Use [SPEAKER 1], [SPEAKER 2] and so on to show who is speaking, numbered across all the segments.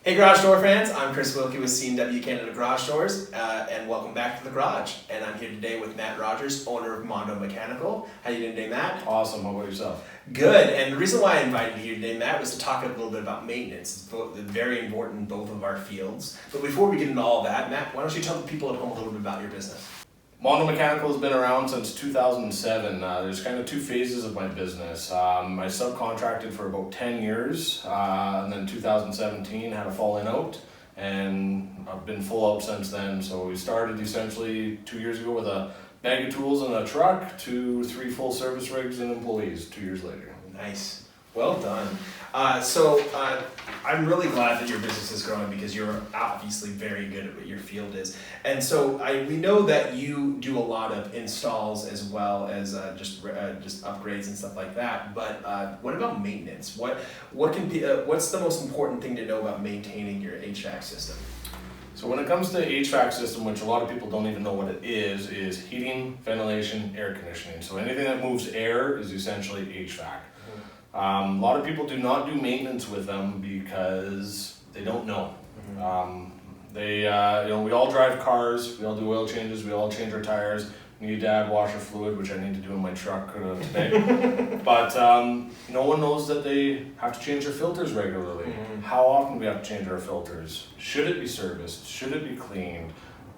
[SPEAKER 1] Hey Garage Door fans, I'm Chris Wilke with C&W Canada Garage Doors, and welcome back to the garage. And I'm here today with Matt Rogers, owner of Mondo Mechanical. How you doing today, Matt?
[SPEAKER 2] Awesome. How about yourself?
[SPEAKER 1] Good. And the reason why I invited you here today, Matt, was to talk a little bit about maintenance. It's very important in both of our fields. But before we get into all that, Matt, why don't you tell the people at home a little bit about your business?
[SPEAKER 2] Mondo Mechanical has been around since 2007. There's kind of two phases of my business. I subcontracted for about 10 years, and then 2017 had a falling out, and I've been full out since then. So we started essentially 2 years ago with a bag of tools and a truck to 3 full service rigs and employees 2 years later.
[SPEAKER 1] Nice. Well done. I'm really glad that your business is growing because you're obviously very good at what your field is. And so we know that you do a lot of installs as well as just upgrades and stuff like that. But what about maintenance? What's the most important thing to know about maintaining your HVAC system?
[SPEAKER 2] So when it comes to HVAC system, which a lot of people don't even know what it is heating, ventilation, air conditioning. So anything that moves air is essentially HVAC. A lot of people do not do maintenance with them because they don't know. We all drive cars, we all do oil changes, we all change our tires. We need to add washer fluid, which I need to do in my truck today. But no one knows that they have to change their filters regularly. How often do we have to change our filters? Should it be serviced? Should it be cleaned?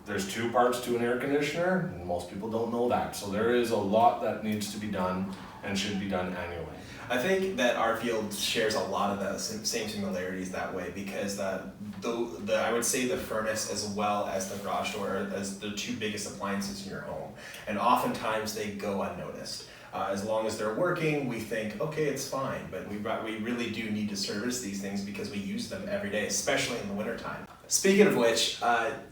[SPEAKER 2] There's 2 parts to an air conditioner, and most people don't know that. So there is a lot that needs to be done and should be done annually.
[SPEAKER 1] I think that our field shares a lot of the same similarities that way because I would say the furnace as well as the garage door as the 2 biggest appliances in your home, and oftentimes they go unnoticed. As long as they're working, we think, okay, it's fine, but we really do need to service these things because we use them every day, especially in the wintertime. Speaking of which,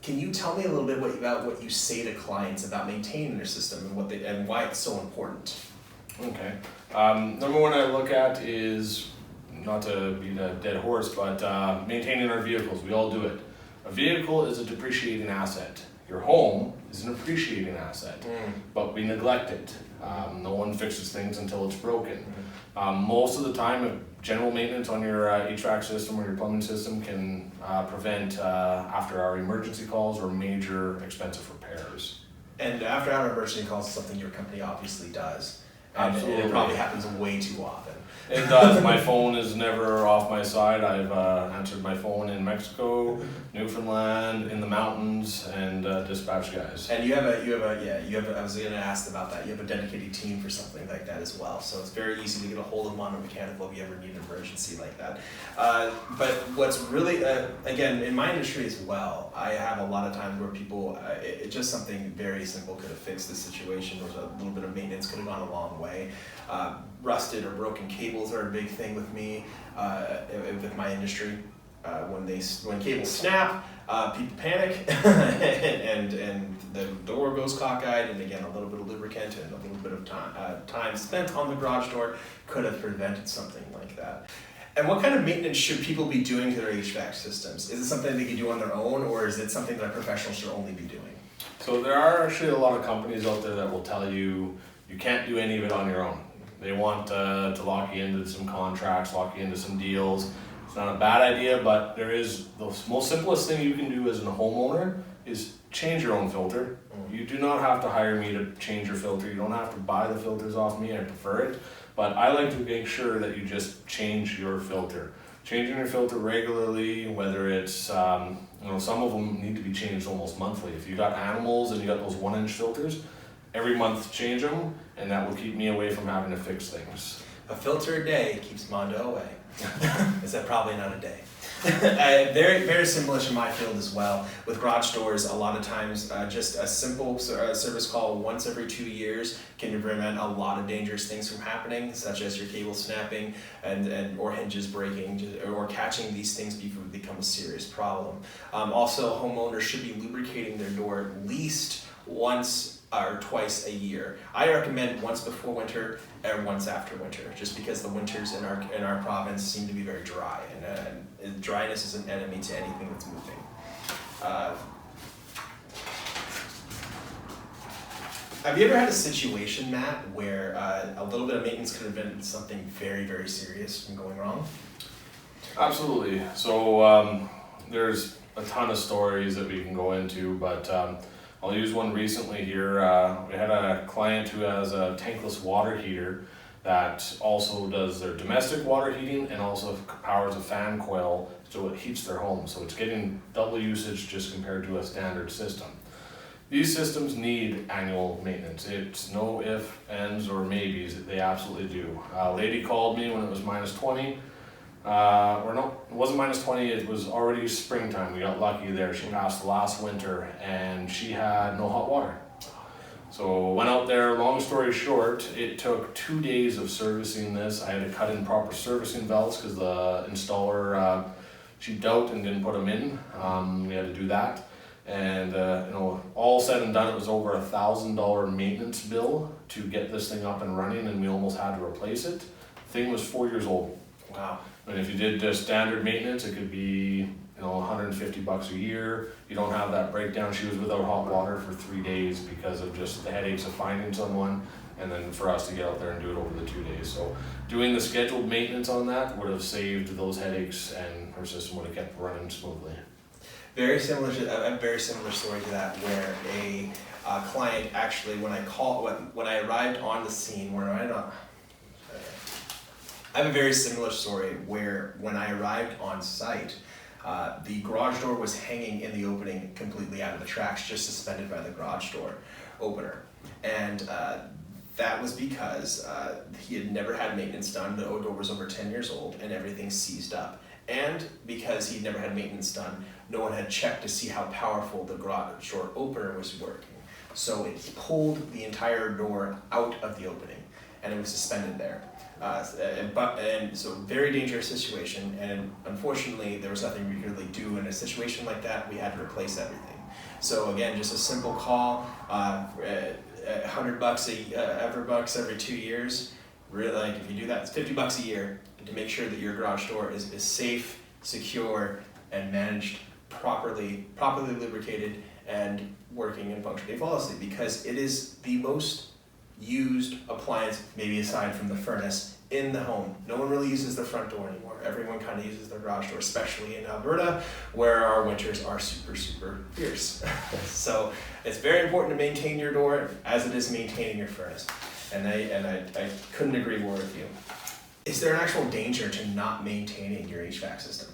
[SPEAKER 1] can you tell me a little bit about what you say to clients about maintaining their system and why it's so important?
[SPEAKER 2] Okay. Number one I look at is, not to beat a dead horse, but maintaining our vehicles. We all do it. A vehicle is a depreciating asset. Your home is an appreciating asset, but we neglect it. No one fixes things until it's broken. Most of the time, general maintenance on your HVAC system or your plumbing system can prevent after-hour emergency calls or major expensive repairs.
[SPEAKER 1] And after-hour emergency calls is something your company obviously does. And
[SPEAKER 2] Absolutely.
[SPEAKER 1] it probably happens way too often.
[SPEAKER 2] It does. My phone is never off my side. I've answered my phone in Mexico, Newfoundland, in the mountains, and dispatch guys.
[SPEAKER 1] And you have I was going to ask about that. You have a dedicated team for something like that as well. So it's very easy to get a hold of Mondo Mechanical if you ever need an emergency like that. But what's really, again, in my industry as well, I have a lot of times where people, just something very simple could have fixed the situation, or a little bit of maintenance could have gone a long way. Rusted or broken cables are a big thing with me, with my industry. When cables snap, people panic, and the door goes cockeyed, and again, a little bit of lubricant and a little bit of time spent on the garage door could have prevented something like that. And what kind of maintenance should people be doing to their HVAC systems? Is it something they can do on their own, or is it something that a professional should only be doing?
[SPEAKER 2] So there are actually a lot of companies out there that will tell you can't do any of it on your own. They want to lock you into some contracts, lock you into some deals. It's not a bad idea, but there is the most simplest thing you can do as a homeowner is change your own filter. You do not have to hire me to change your filter. You don't have to buy the filters off me. I prefer it, but I like to make sure that you just change your filter. Changing your filter regularly, whether it's some of them need to be changed almost monthly. If you got animals and you got those 1-inch filters, every month change them, and that will keep me away from having to fix things.
[SPEAKER 1] A filter a day keeps Mondo away. Is that probably not a day? Very, very similar to my field as well. With garage doors, a lot of times just a simple service call once every 2 years can prevent a lot of dangerous things from happening, such as your cable snapping or hinges breaking, or catching these things before they become a serious problem. Also, homeowners should be lubricating their door at least once or twice a year. I recommend once before winter and once after winter, just because the winters in our province seem to be very dry, and dryness is an enemy to anything that's moving. Have you ever had a situation, Matt, where a little bit of maintenance could have been something very, very serious from going wrong?
[SPEAKER 2] Absolutely. So there's a ton of stories that we can go into, but I'll use one recently here. We had a client who has a tankless water heater that also does their domestic water heating and also powers a fan coil so it heats their home. So it's getting double usage just compared to a standard system. These systems need annual maintenance. It's no ifs, ands, or maybes. They absolutely do. A lady called me when it was -20. Or no, it wasn't -20, it was already springtime. We got lucky there. She passed the last winter and she had no hot water. So went out there, long story short, it took 2 days of servicing this. I had to cut in proper servicing valves because the installer cheaped out and didn't put them in. We had to do that. And all said and done, it was over $1,000 maintenance bill to get this thing up and running, and we almost had to replace it. The thing was 4 years old.
[SPEAKER 1] Wow.
[SPEAKER 2] And if you did just standard maintenance, it could be $150 a year. You don't have that breakdown. She was without hot water for 3 days because of just the headaches of finding someone, and then for us to get out there and do it over the 2 days. So doing the scheduled maintenance on that would have saved those headaches, and her system would have kept running smoothly.
[SPEAKER 1] Very similar to a very similar story to that, where a client actually, when I arrived on the scene, I have a very similar story where when I arrived on site, the garage door was hanging in the opening completely out of the tracks, just suspended by the garage door opener. And that was because he had never had maintenance done. The door was over 10 years old and everything seized up. And because he'd never had maintenance done, no one had checked to see how powerful the garage door opener was working. So it pulled the entire door out of the opening and it was suspended there. And so very dangerous situation, and unfortunately there was nothing we could really do in a situation like that. We had to replace everything. So again, just a simple call, $100 every 2 years. Really, like if you do that, it's $50 a year to make sure that your garage door is safe, secure, and managed properly lubricated and working and functioning flawlessly, because it is the most used appliance, maybe aside from the furnace, in the home. No one really uses the front door anymore. Everyone kind of uses the garage door, especially in Alberta, where our winters are super, super fierce. So it's very important to maintain your door as it is maintaining your furnace. And I couldn't agree more with you. Is there an actual danger to not maintaining your HVAC system?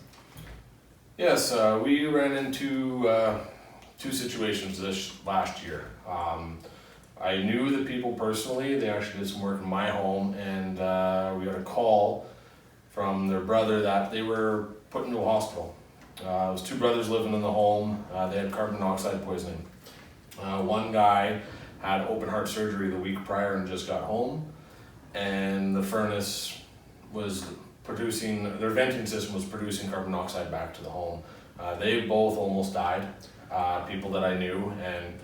[SPEAKER 2] Yes, we ran into 2 situations this last year. I knew the people personally. They actually did some work in my home, and we got a call from their brother that they were put into a hospital. It was 2 brothers living in the home. They had carbon monoxide poisoning. One guy had open heart surgery the week prior and just got home, and the furnace was producing, their venting system was producing carbon monoxide back to the home. They both almost died, people that I knew, and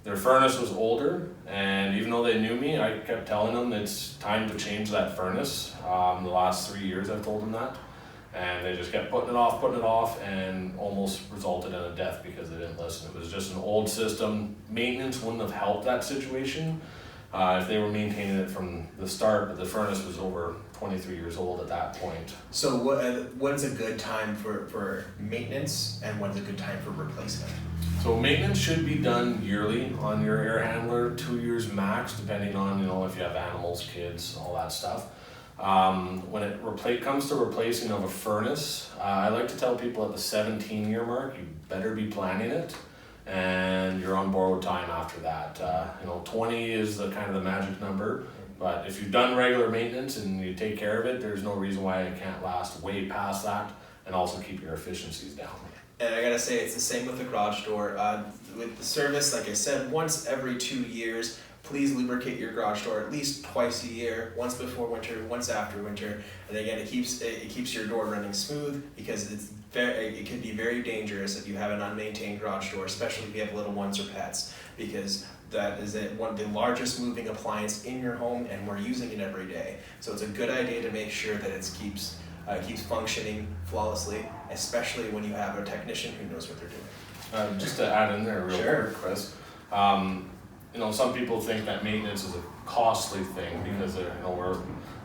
[SPEAKER 2] their furnace was older, and even though they knew me, I kept telling them it's time to change that furnace. The last 3 years I've told them that, and they just kept putting it off, and almost resulted in a death because they didn't listen. It was just an old system. Maintenance wouldn't have helped that situation if they were maintaining it from the start, but the furnace was over 23 years old at that point.
[SPEAKER 1] So when's a good time for maintenance, and when's a good time for replacement?
[SPEAKER 2] So maintenance should be done yearly on your air handler, 2 years max, depending on if you have animals, kids, all that stuff. When it comes to replacing of a furnace, I like to tell people at the 17-year mark, you better be planning it, and you're on borrowed time after that. 20 is the kind of the magic number, but if you've done regular maintenance and you take care of it, there's no reason why it can't last way past that, and also keep your efficiencies down.
[SPEAKER 1] And I gotta say, it's the same with the garage door. With the service, like I said, once every 2 years, please lubricate your garage door at least twice a year, once before winter, once after winter. And again, it keeps your door running smooth, because it can be very dangerous if you have an unmaintained garage door, especially if you have little ones or pets, because that is one of the largest moving appliance in your home, and we're using it every day. So it's a good idea to make sure that it keeps functioning flawlessly, especially when you have a technician who knows what they're doing.
[SPEAKER 2] Just to add in there real
[SPEAKER 1] Sure.
[SPEAKER 2] quick, Chris. Some people think that maintenance is a costly thing because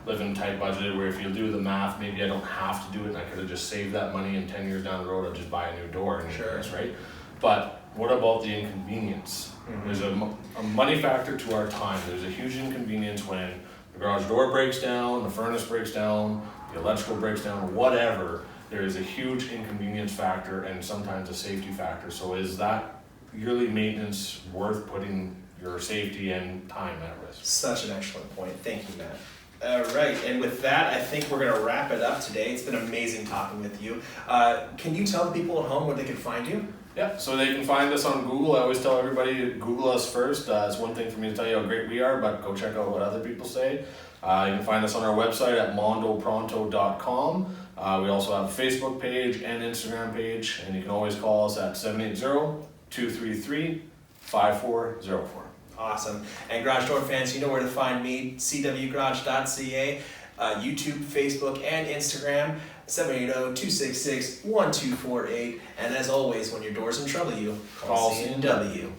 [SPEAKER 2] living tight budgeted, where if you do the math, maybe I don't have to do it and I could have just saved that money, and 10 years down the road I'll just buy a new door and
[SPEAKER 1] Sure.
[SPEAKER 2] this, right? But what about the inconvenience? There's a money factor to our time. There's a huge inconvenience when the garage door breaks down, the furnace breaks down, the electrical breaks down, whatever. There is a huge inconvenience factor and sometimes a safety factor. So is that yearly maintenance worth putting your safety and time at risk?
[SPEAKER 1] Such an excellent point. Thank you, Matt. All right, and with that, I think we're going to wrap it up today. It's been amazing talking with you. Can you tell the people at home where they can find you?
[SPEAKER 2] Yeah, so they can find us on Google. I always tell everybody to Google us first. It's one thing for me to tell you how great we are, but go check out what other people say. You can find us on our website at mondopronto.com. We also have a Facebook page and Instagram page, and you can always call us at 780-233-5404.
[SPEAKER 1] Awesome. And garage door fans, you know where to find me, cwgarage.ca, YouTube, Facebook, and Instagram, 780-266-1248. And as always, when your door's in trouble, you call C&W.